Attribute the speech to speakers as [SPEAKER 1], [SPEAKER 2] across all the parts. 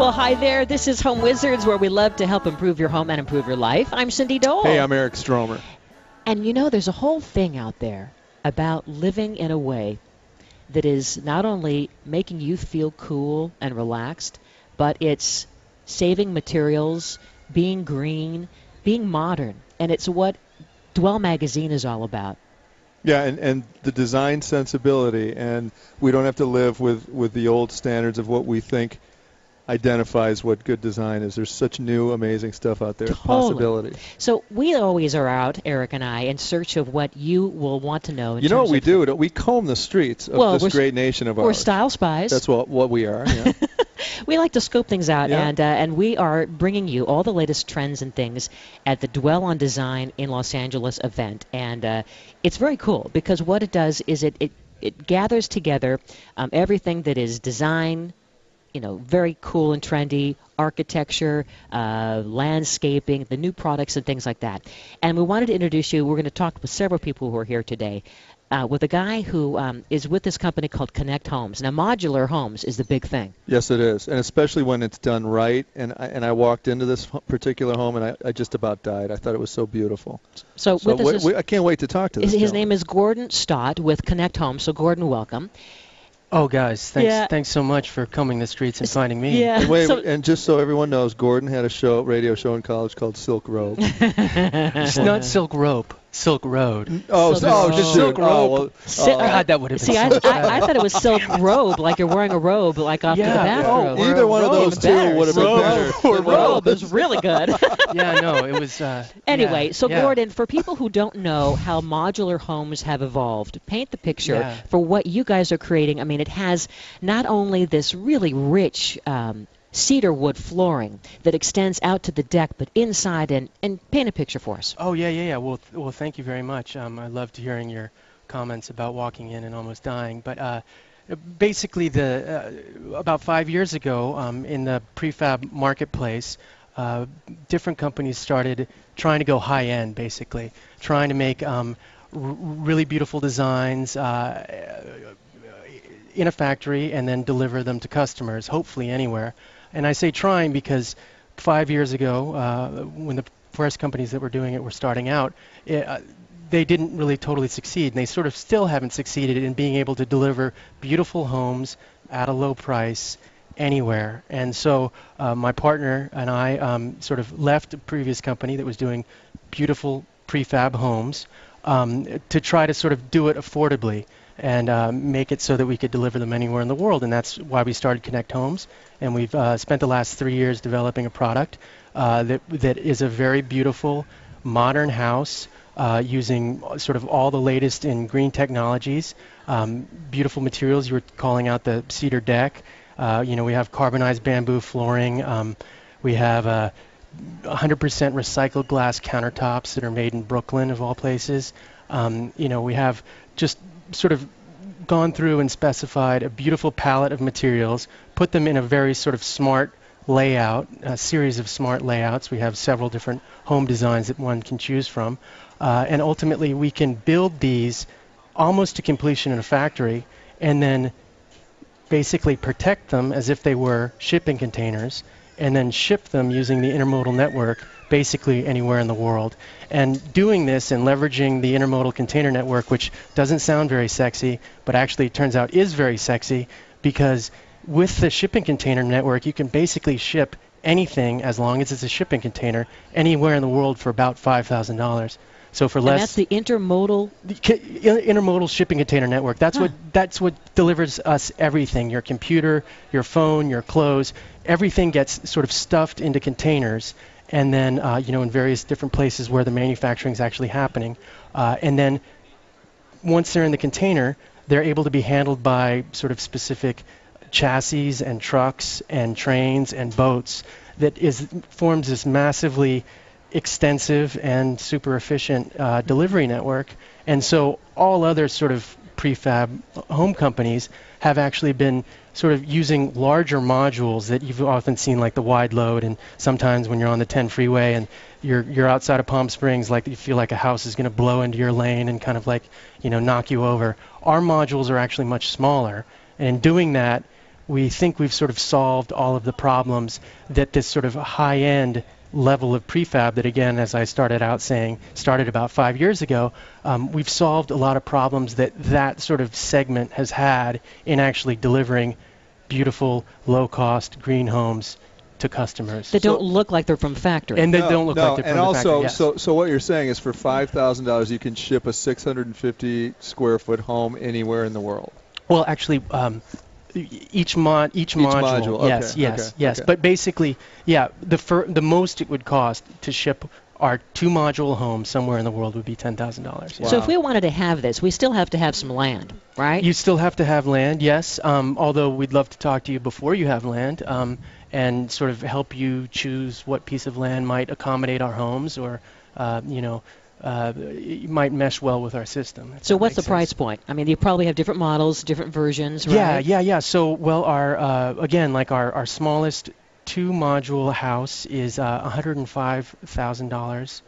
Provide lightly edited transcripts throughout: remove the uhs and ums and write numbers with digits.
[SPEAKER 1] Well, hi there. This is Home Wizards, where we love to help improve your home and improve your life. I'm Cindy Dole.
[SPEAKER 2] Hey, I'm Eric Stromer.
[SPEAKER 1] And you know, there's a whole thing out there about living in a way that is not only making you feel cool and relaxed, but it's saving materials, being green, being modern. And it's what Dwell Magazine is all about.
[SPEAKER 2] Yeah, and the design sensibility, and we don't have to live with the old standards of what we think identifies what good design is. There's such new, amazing stuff out there.
[SPEAKER 1] Totally.
[SPEAKER 2] Possibility.
[SPEAKER 1] So we always are out, Eric and I, in search of what you will want to know.
[SPEAKER 2] You know what we do? We comb the streets of this great nation of ours.
[SPEAKER 1] We're style spies.
[SPEAKER 2] That's what we are. Yeah.
[SPEAKER 1] We like to scope things out,
[SPEAKER 2] Yeah.
[SPEAKER 1] and we are bringing you all the latest trends and things at the Dwell on Design in Los Angeles event. And it's very cool because what it does is it gathers together everything that is design, very cool and trendy, architecture, landscaping, the new products and things like that. And we wanted to introduce you. We're going to talk with several people who are here today. With a guy who is with this company called Connect Homes. Now, Modular Homes is the big thing.
[SPEAKER 2] Yes, it is, and especially when it's done right. And I walked into this particular home, and I just about died. I thought it was so beautiful.
[SPEAKER 1] So
[SPEAKER 2] I can't wait to talk to this
[SPEAKER 1] His
[SPEAKER 2] gentleman.
[SPEAKER 1] name is Gordon Stott with Connect Homes. So, Gordon, welcome.
[SPEAKER 3] Oh, guys, thanks so much for combing the streets and finding me.
[SPEAKER 1] Yeah.
[SPEAKER 2] And just so everyone knows, Gordon had a radio show in college called Silk Robe.
[SPEAKER 3] It's not Silk Rope, Silk Road.
[SPEAKER 2] Just
[SPEAKER 3] Silk Robe.
[SPEAKER 1] God,
[SPEAKER 3] that would have been
[SPEAKER 1] See, I thought it was Silk Robe, like you're wearing a robe, like off to the bathrobe.
[SPEAKER 2] Either one of those two would have been better.
[SPEAKER 1] Robe is really good.
[SPEAKER 3] Yeah, no, it was...
[SPEAKER 1] Anyway, Gordon, for people who don't know how modular homes have evolved, paint the picture for what you guys are creating. I mean, it has not only this really rich cedar wood flooring that extends out to the deck, but inside, and paint a picture for us.
[SPEAKER 3] Oh, yeah. Well, thank you very much. I loved hearing your comments about walking in and almost dying. But basically, about 5 years ago, in the prefab marketplace, different companies started trying to go high-end, basically, trying to make really beautiful designs in a factory and then deliver them to customers, hopefully anywhere. And I say trying because 5 years ago, when the first companies that were doing it were starting out, they didn't really totally succeed, and they sort of still haven't succeeded in being able to deliver beautiful homes at a low price anywhere. And so my partner and I sort of left a previous company that was doing beautiful prefab homes to try to sort of do it affordably and make it so that we could deliver them anywhere in the world. And that's why we started Connect Homes. And we've spent the last 3 years developing a product that is a very beautiful, modern house using sort of all the latest in green technologies, beautiful materials. You were calling out the cedar deck. We have carbonized bamboo flooring. We have 100% recycled glass countertops that are made in Brooklyn, of all places. We have just sort of gone through and specified a beautiful palette of materials, put them in a very sort of smart layout, a series of smart layouts. We have several different home designs that one can choose from. And ultimately, we can build these almost to completion in a factory and then basically protect them as if they were shipping containers and then ship them using the intermodal network basically anywhere in the world. And doing this and leveraging the intermodal container network, which doesn't sound very sexy, but actually it turns out is very sexy, because with the shipping container network, you can basically ship anything as long as it's a shipping container anywhere in the world for about $5,000. So for less.
[SPEAKER 1] And that's the
[SPEAKER 3] intermodal shipping container network. That's what delivers us everything. Your computer, your phone, your clothes, everything gets sort of stuffed into containers, and then in various different places where the manufacturing is actually happening. And then once they're in the container, they're able to be handled by sort of specific chassis and trucks and trains and boats that forms this massively extensive and super efficient delivery network. And so all other sort of prefab home companies have actually been sort of using larger modules that you've often seen, like the wide load, and sometimes when you're on the 10 freeway and you're outside of Palm Springs, like you feel like a house is going to blow into your lane and kind of like knock you over. Our modules are actually much smaller, and in doing that, we think we've sort of solved all of the problems that this sort of high-end level of prefab that, again, as I started out saying, started about 5 years ago. We've solved a lot of problems that sort of segment has had in actually delivering beautiful, low-cost green homes to customers.
[SPEAKER 1] That don't look like they're from factory.
[SPEAKER 3] And they don't look like they're from the factory.
[SPEAKER 2] And
[SPEAKER 3] yes.
[SPEAKER 2] also, so what you're saying is for $5,000 you can ship a 650 square foot home anywhere in the world.
[SPEAKER 3] Well, actually, each module.
[SPEAKER 2] Okay,
[SPEAKER 3] Yes.
[SPEAKER 2] okay.
[SPEAKER 3] But basically, yeah, the most it would cost to ship our 2-module home somewhere in the world would be $10,000.
[SPEAKER 2] Wow.
[SPEAKER 1] So if we wanted to have this, we still have to have some land, right?
[SPEAKER 3] You still have to have land, yes. Although we'd love to talk to you before you have land, and sort of help you choose what piece of land might accommodate our homes, or it might mesh well with our system.
[SPEAKER 1] So what's the price point? I mean, you probably have different models, different versions,
[SPEAKER 3] right?
[SPEAKER 1] Yeah.
[SPEAKER 3] So, well, our smallest 2-module house is $105,000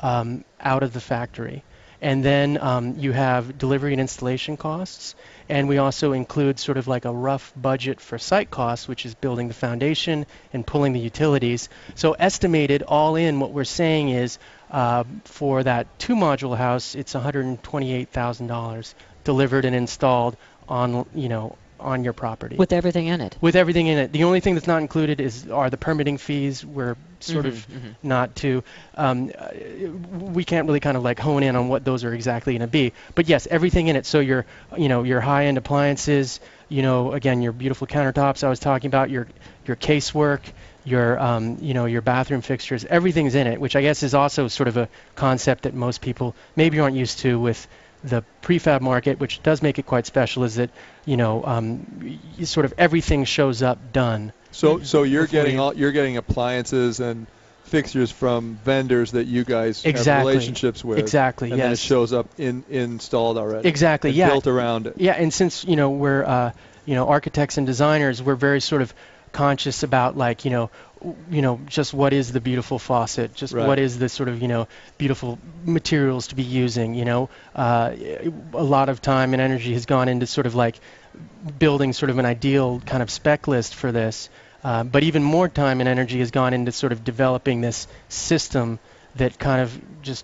[SPEAKER 3] out of the factory. And then you have delivery and installation costs. And we also include sort of like a rough budget for site costs, which is building the foundation and pulling the utilities. So estimated all in, what we're saying is for that 2-module house, it's $128,000 delivered and installed on your property.
[SPEAKER 1] With everything in it.
[SPEAKER 3] With everything in it. The only thing that's not included are the permitting fees. We're sort of not too. We can't really kind of like hone in on what those are exactly going to be. But yes, everything in it. So your high-end appliances, again, your beautiful countertops I was talking about, your casework, your bathroom fixtures, everything's in it, which I guess is also sort of a concept that most people maybe aren't used to with the prefab market, which does make it quite special, is that sort of everything shows up done.
[SPEAKER 2] So you're getting appliances and fixtures from vendors that you guys have relationships with.
[SPEAKER 3] Exactly.
[SPEAKER 2] And then it shows up installed already.
[SPEAKER 3] Exactly.
[SPEAKER 2] And
[SPEAKER 3] yeah.
[SPEAKER 2] Built around it.
[SPEAKER 3] Yeah, and since we're architects and designers, we're very sort of conscious about just what is the beautiful faucet, just
[SPEAKER 2] right.
[SPEAKER 3] What is the sort of beautiful materials to be using. A lot of time and energy has gone into sort of like building sort of an ideal kind of spec list for this, but even more time and energy has gone into sort of developing this system that kind of just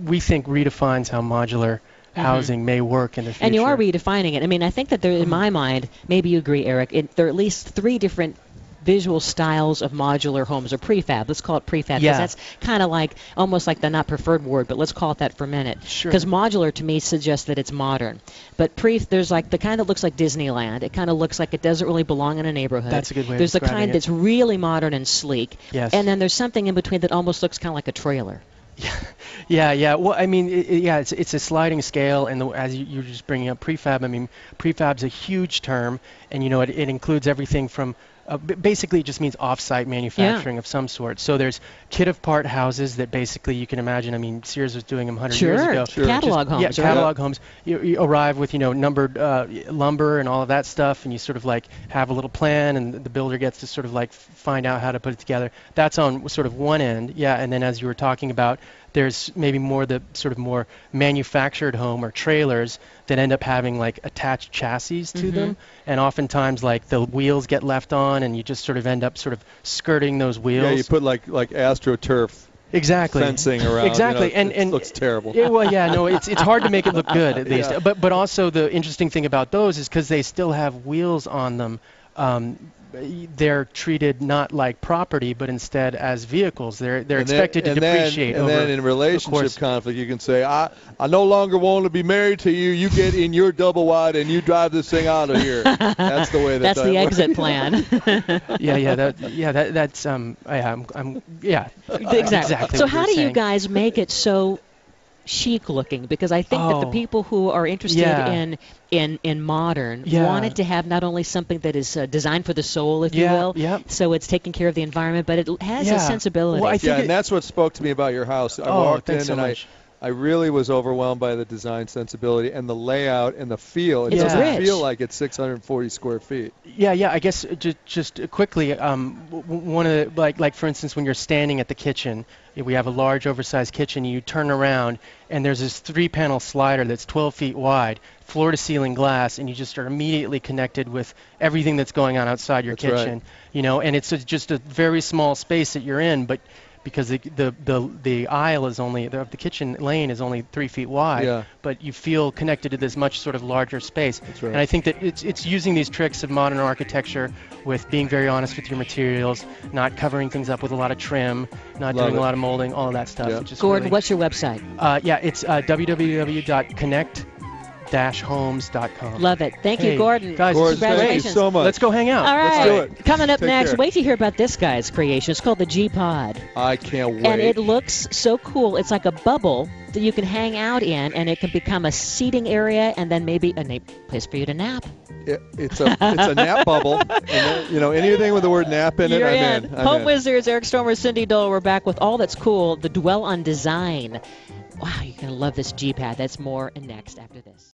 [SPEAKER 3] we think redefines how modular housing may work in the future.
[SPEAKER 1] And you are redefining it. I mean, I think that there, in my mind, maybe you agree, Eric, there are at least 3 different visual styles of modular homes or prefab. Let's call it prefab because that's kind of like almost like the not preferred word, but let's call it that for a minute.
[SPEAKER 3] Sure.
[SPEAKER 1] Because modular to me suggests that it's modern. But there's like the kind that looks like Disneyland. It kind of looks like it doesn't really belong in a neighborhood.
[SPEAKER 3] That's a good way of
[SPEAKER 1] There's the
[SPEAKER 3] describing
[SPEAKER 1] kind
[SPEAKER 3] it.
[SPEAKER 1] that's really modern and sleek.
[SPEAKER 3] Yes.
[SPEAKER 1] And then there's something in between that almost looks kind of like a trailer.
[SPEAKER 3] Yeah. Well, I mean, it's a sliding scale, and as you're just bringing up prefab, I mean, prefab's a huge term, and it includes everything from basically it just means off-site manufacturing of some sort. So there's kit-of-part houses that basically you can imagine. I mean, Sears was doing them 100 years ago.
[SPEAKER 1] Sure, catalog homes.
[SPEAKER 3] Yeah, catalog homes. You arrive with numbered lumber and all of that stuff, and you sort of like have a little plan, and the builder gets to sort of like find out how to put it together. That's on sort of one end, and then as you were talking about, there's maybe more the sort of more manufactured home or trailers that end up having like attached chassis to them, and oftentimes like the wheels get left on, and you just sort of end up sort of skirting those wheels.
[SPEAKER 2] Yeah, you put like AstroTurf fencing around.
[SPEAKER 3] Exactly,
[SPEAKER 2] it looks terrible.
[SPEAKER 3] It's hard to make it look good at least. But also the interesting thing about those is because they still have wheels on them. They're treated not like property, but instead as vehicles. They're expected to depreciate.
[SPEAKER 2] And then in relationship conflict, you can say, I no longer want to be married to you. You get in your double wide and you drive this thing out of here. That's the way
[SPEAKER 1] that's the exit plan.
[SPEAKER 3] Exactly.
[SPEAKER 1] So how do you guys make it so chic looking? Because I think that the people who are interested in modern want it to have not only something that is designed for the soul, if you will, so it's taking care of the environment, but it has a sensibility.
[SPEAKER 2] Well, and that's what spoke to me about your house. I walked in and I really was overwhelmed by the design sensibility and the layout and the feel. It
[SPEAKER 1] It's
[SPEAKER 2] doesn't
[SPEAKER 1] rich.
[SPEAKER 2] feel like it's 640 square feet.
[SPEAKER 3] Yeah. I guess just quickly, one of the, like for instance, when you're standing at the kitchen, we have a large, oversized kitchen. You turn around, and there's this 3-panel slider that's 12 feet wide, floor-to-ceiling glass, and you just are immediately connected with everything that's going on outside your
[SPEAKER 2] That's right.
[SPEAKER 3] kitchen. And it's just a very small space that you're in, but because the aisle is only the kitchen lane is only 3 feet wide,
[SPEAKER 2] Yeah.
[SPEAKER 3] but you feel connected to this much sort of larger space.
[SPEAKER 2] That's right.
[SPEAKER 3] And I think that it's using these tricks of modern architecture with being very honest with your materials, not covering things up with a lot of trim, not
[SPEAKER 2] Love
[SPEAKER 3] doing
[SPEAKER 2] it.
[SPEAKER 3] a lot of molding, all of that stuff.
[SPEAKER 2] Yeah.
[SPEAKER 3] Which is
[SPEAKER 1] Gordon,
[SPEAKER 3] really,
[SPEAKER 1] what's your website?
[SPEAKER 3] it's www.connect-homes.com.
[SPEAKER 1] Love it. Thank you,
[SPEAKER 3] Hey,
[SPEAKER 1] Gordon.
[SPEAKER 3] guys,
[SPEAKER 2] Gordon, thank you
[SPEAKER 1] Congratulations.
[SPEAKER 2] so much.
[SPEAKER 3] Let's go hang out.
[SPEAKER 1] All right.
[SPEAKER 2] Let's do it.
[SPEAKER 1] Coming up
[SPEAKER 2] Take
[SPEAKER 1] next,
[SPEAKER 2] care.
[SPEAKER 1] wait to hear about this guy's creation. It's called the G-Pod.
[SPEAKER 2] I can't wait.
[SPEAKER 1] And it looks so cool. It's like a bubble that you can hang out in, and it can become a seating area and then maybe a place for you to nap.
[SPEAKER 2] It's a nap bubble. And, anything with the word nap in it,
[SPEAKER 1] You're
[SPEAKER 2] I'm in.
[SPEAKER 1] Home Wizards, Eric Stormer, Cindy Dole. We're back with all that's cool, the Dwell on Design. Wow, you're going to love this G-Pad. That's more and next after this.